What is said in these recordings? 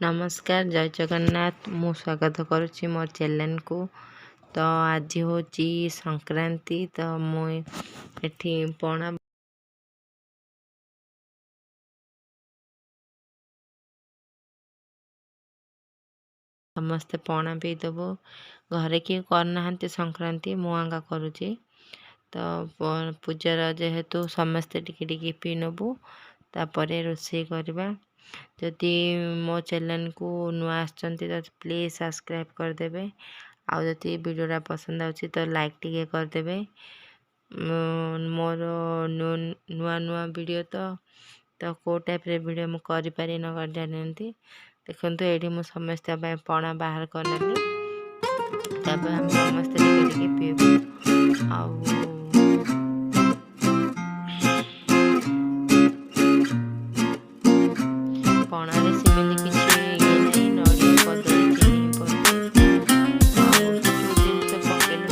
नमस्कार जय जगन्नाथ मु स्वागत करुच्ची मोर चैनल को। तो आज हूँ संक्रांति तो मुझे पणा समस्ते पणा पी देबू घरे किए करना संक्रांति मुआंगा करुच्ची तो पूजार जेहेतु समस्ते टिके टिके पी नबू तापर रोषे करवा। जदि मो चैनल को नुआ आछंती तो प्लीज सब्सक्राइब करदेवे आउ जदि वीडियोटा पसंद आउची तो लाइक टिके करदेवे। मोर नुआ नुआ वीडियो तो को टाइप रे वीडियो मु करि पारि न कर जानती देखंतु एठी मु समस्त पणा बाहर करनेली तब हम समस्त टिके पीबू आउ पणारे सेमती किसी ये नहीं नड़िया कदली चीनी पड़ती आउ जो जिनस पकेले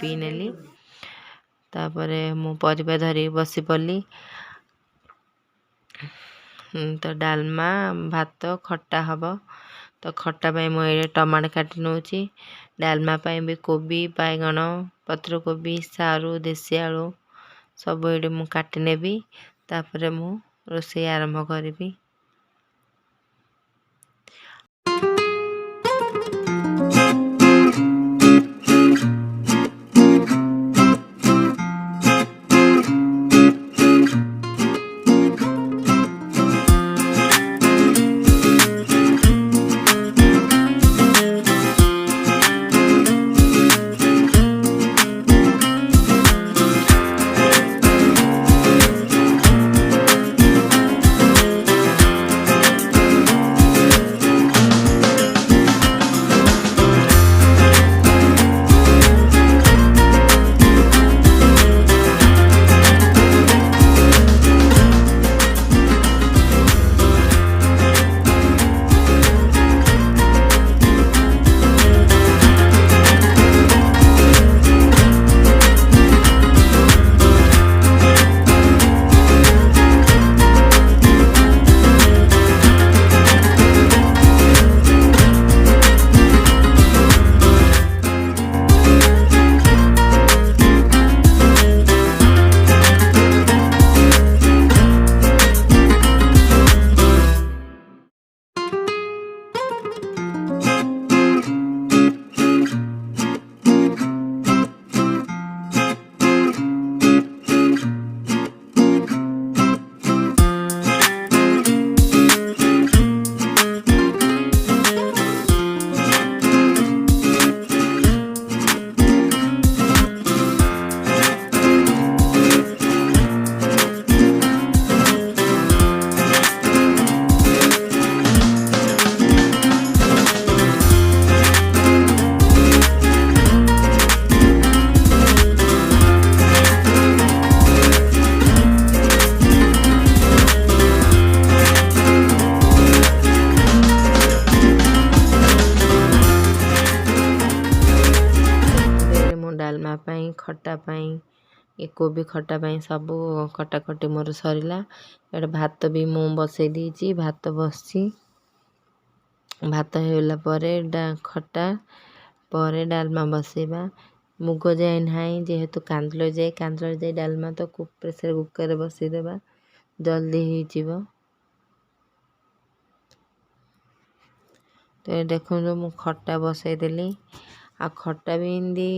पी नेली तापरे मु परिबा धरी बसी पड़ली तो डालमा भात खट्टा हब तो खट्टा पाई मुझे टमाटो काटी नौची डालमा पाई भी कोबी बैगण पत्र कोबी सारू देसी आलू सब ये मु काटी नेबी तापरे मु रोषे आरंभ करी। डालमा पाई खट्टा पाई ये कोबी खट्टा पाई सब कटाकटी मोर सरला एटा भात भी मु बसई दीची भात बसची भात होला परे खट्टा परे डालमा बसेबा मुग जाए नहीं जेहेतु कांदल जाए डालमा तो प्रेसर कुकर रे बसई देबा जल्दी ही जीवो। तो देखो मु खट्टा बसई देली आ खट्टा भी हिंदी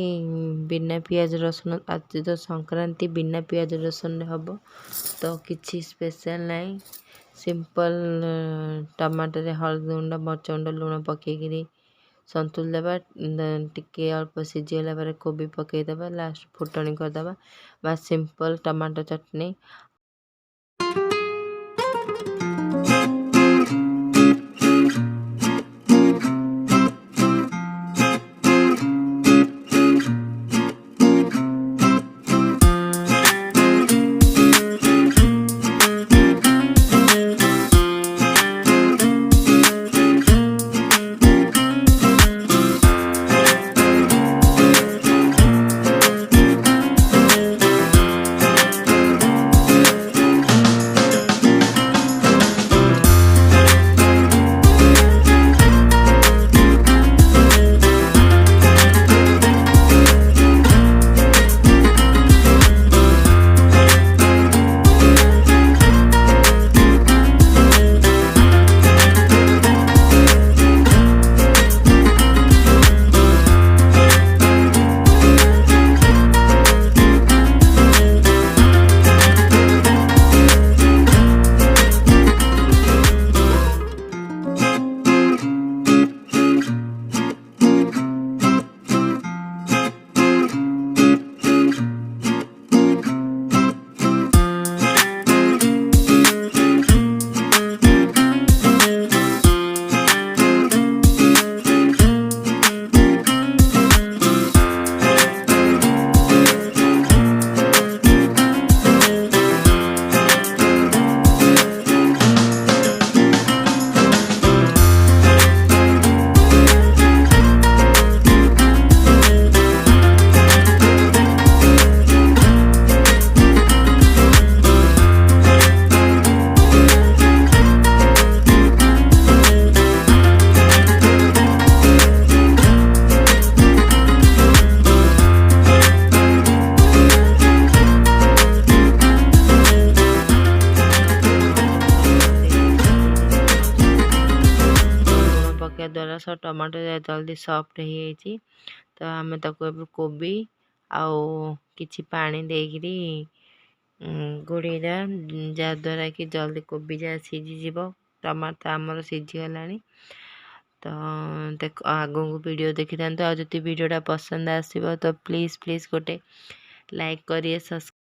बिना पियाज रसुन आज तो संक्रांति बिना पियाज रसुन हम तो किसी स्पेशल नहीं सिंपल टमाटर रे हल्दी गुंड मरच गुंड लुण पकईकरी संतुल देवा टिके अल्प सीझीगला पर कोबी पकईदेवा लास्ट फुटणी करदेवा बस सिंपल टमाटो चटनी। द्वारा टमाटो जल्दी सॉफ्ट हो तो आम ताको कोबी आउ किछि पानी देकरी घोड़ेदा जहाँद्वारा कि जल्दी कोबी जा सीझीज टमाटो आमर सीझीगला तो देख आगो वीडियो देखी था तो आदि वीडियोटा पसंद आसो तो प्लीज़ प्लीज़ गोटे लाइक करिए सब्सक्राइब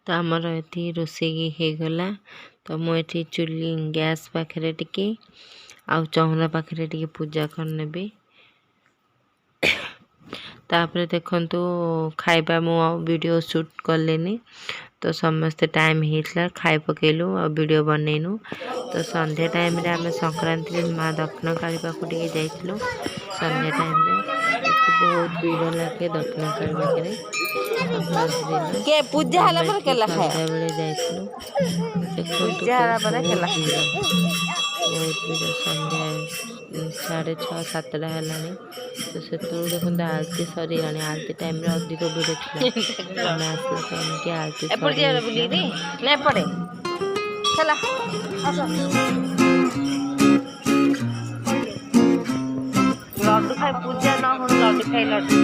तो आमर ये रोषे होगला तो मुझे चुली गैस पाखे टिके आउ चौरा पाखे टिके पूजा करनेबी तापर देखंतु खाइबा मु वीडियो शूट कलेनी तो समस्ते टाइम होता खाई पकेलु और वीडियो बनैनु तो संध्या टाइम रे आम संक्रांति माँ दक्षिण काली पाखु टिके जाइलु संध्या टाइम रे बहुत भीड़ लगे दक्षिण काली पाखे संक्रांति दिन के पूजा हला पर केला खाया संध्या बेले जाइलु देखंतु बहुत भीड़ संध्या 6:30-7 है तो से देखो आलती सरीगलानी आलती टाइम रे अधिक भीड़ थी आम आसला एमती आलती लड्डू खाई पूजा न हो लड्डू खाई लड्डू